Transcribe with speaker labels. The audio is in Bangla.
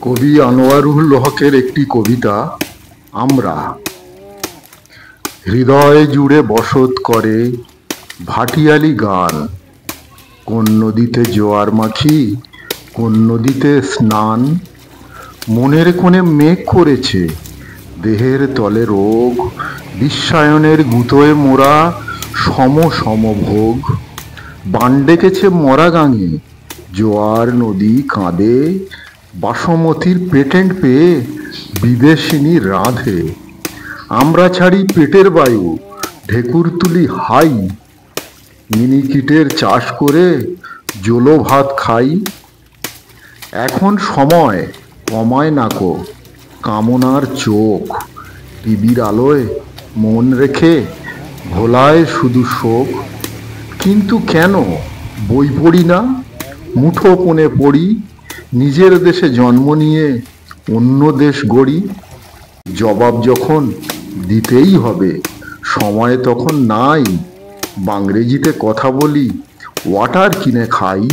Speaker 1: কবি আনোয়ারুল হকের একটি কবিতা আমরা। হৃদয় জুড়ে বসত করে ভাটিয়ালি গান, কোন নদীতে জোয়ার মাখি, কোন নদীতে স্নান। মনের কোণে মেঘ করেছে, দেহের তলে রোগ, বিশ্বায়নের গুঁতোয় মোরা সম সমভোগ। বান ডেকেছে মরা গাঙে, জোয়ার নদী কাঁদে, বাসমতির পেটেন্ট পেয়ে বিদেশিনী রাঁধে। আমরা ছাড়ি পেটের বায়ু, ঢেকুর তুলি হাই, মিনিকিটের চাষ করে জোলো ভাত খাই। এখন সময় কমায় নাকো কামনার চোখ, টিভির আলোয় মন রেখে ভোলায় শুধু শোক। কিন্তু কেন বই পড়ি না, মুঠো কোণে পড়ি, নিজের দেশে জন্ম নিয়ে অন্য দেশ গড়ি। জবাব যখন দিতেই হবে, সময় তখন নাই, বাংরেজিতে কথা বলি, ওয়াটার কিনে খাই।